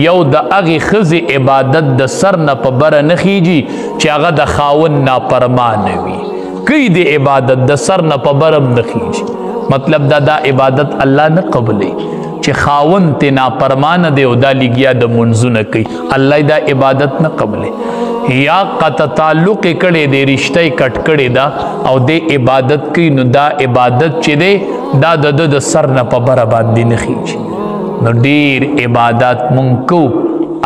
یو د اغی خزی عبادت د سر نه په بره نه خیجی چې هغه د خاون نافرمانه وي کئی د عبادت د سر نه په برم نه خیجی مطلب دا عبادت الله نه قبلی چې خاون ته نافرمانه دی او دا لګیا د منځونه کوي الله دا عبادت نه قبلی یا قطع تعلق کړي دی رشتہ کټ کړي دا او د عبادت کوي نو دا عبادت چې دی دا د سر نه په بره باندې نه خیجی نو ډیر عبادت مونږ کو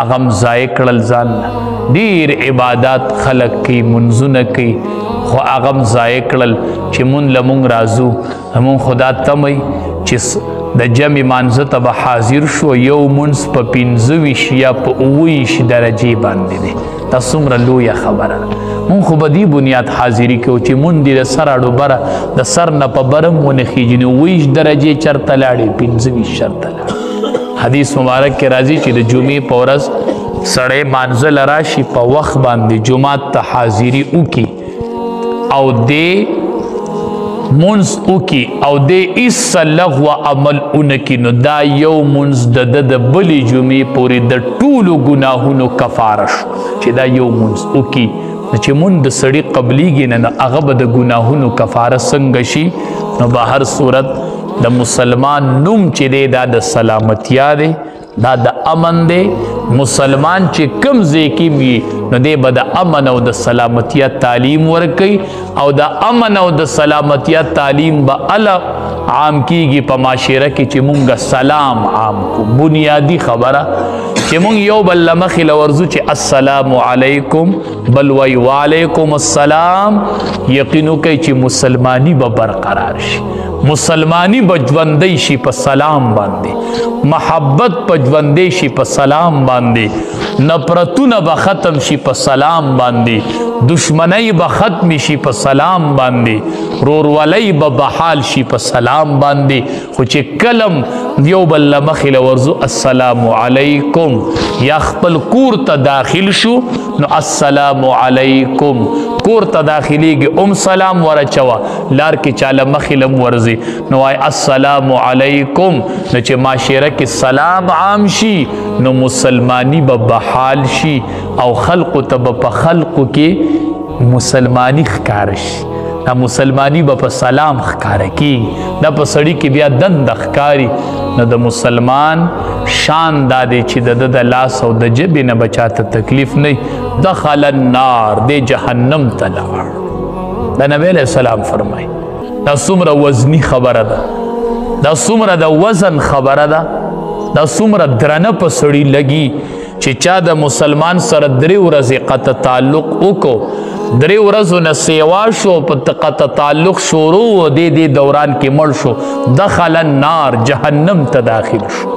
اغم ضایع کړل ځان ډیر عبادت خلق کی منځونه کوي خو اغم ضایع کړل چې مون لمونږ رازو همون خدا تمي چې د جمع مانزه ته حاضر شو یو منس په 25 یا په 29 درجه باندې دي تاسو مر لوی خبره مون خو بدی بنیاد حاضری کو چې مون دې سر اړو بره د سر نه په برم ونه خېجنه 29 درجه چرته لاړې 25 شرط لاړې حدیث مبارک کے راضی چې د جمعې په ورځ سړی مانځل راشي په وخت باندې جمعات ته حاضری وکي او دې منځ وکي او دې ایس لغو عمل اونکي نو دا یو منځ د بلې جمعې پورې د ټولو ګناهونو کفاره شو چې دا یو منځ وکي چې مون د سړي قبلیږي نه هغه به د ګناهونو کفاره څنګه شي نو به هر صورت د مسلمان نوم چې دی دا د سلامتیا دی دا د امن دی مسلمان چې کم ځای کې وي نو دی به د امن او د سلامتیا تعلیم ورکوي او د امن او د سلامتیا تعلیم به عام کیږي په معاشره کې چې مونږ سلام عام کو بنیادی خبره چې مونږ یو بل لمخې لورځو چې السلام علیکم بل وی وعلیکم السلام یقینو کوي چې مسلمانی به برقرار شي مسلمانی بجوندی شي په سلام باندې محبت بجوندی شي په سلام باندې نفرتونه به ختم شي په سلام باندې دشمنی به ختم شي په سلام باندې رورولۍ به بحال شي په سلام باندې خو چې کلم یو بل مخې لورځو السلام علیکم یا خپل کور ته داخل شو نو السلام علیکم کور ته داخليږي سلام ورچوا لار کې چاله مخلم ورزي نو واي السلام علیکم نو چې معاشره کې سلام عام شي نو مسلمانی به بحال شي او خلق ته په خلق کې مسلمانی ښکار شي دا مسلمانی به په سلام ښکار کی دا په سړی کې بیا دند ښکاری نو د مسلمان شان دادی چې د لاس او د جبې نه بچاته تکلیف نه دخل النار د جهنم ته لاړ دا نبی علیہ السلام فرمای دا څومره وزنی خبره ده دا څومره د وزن خبره ده دا څومره درنه په سړی لګي چې چا د مسلمان سره 3 ورځې قطع تعلق وکړو 3 ورځو نه سیوا شو په قطع تعلق شروع د دوران کې مړ شو دخل النار جهنم ته داخل شو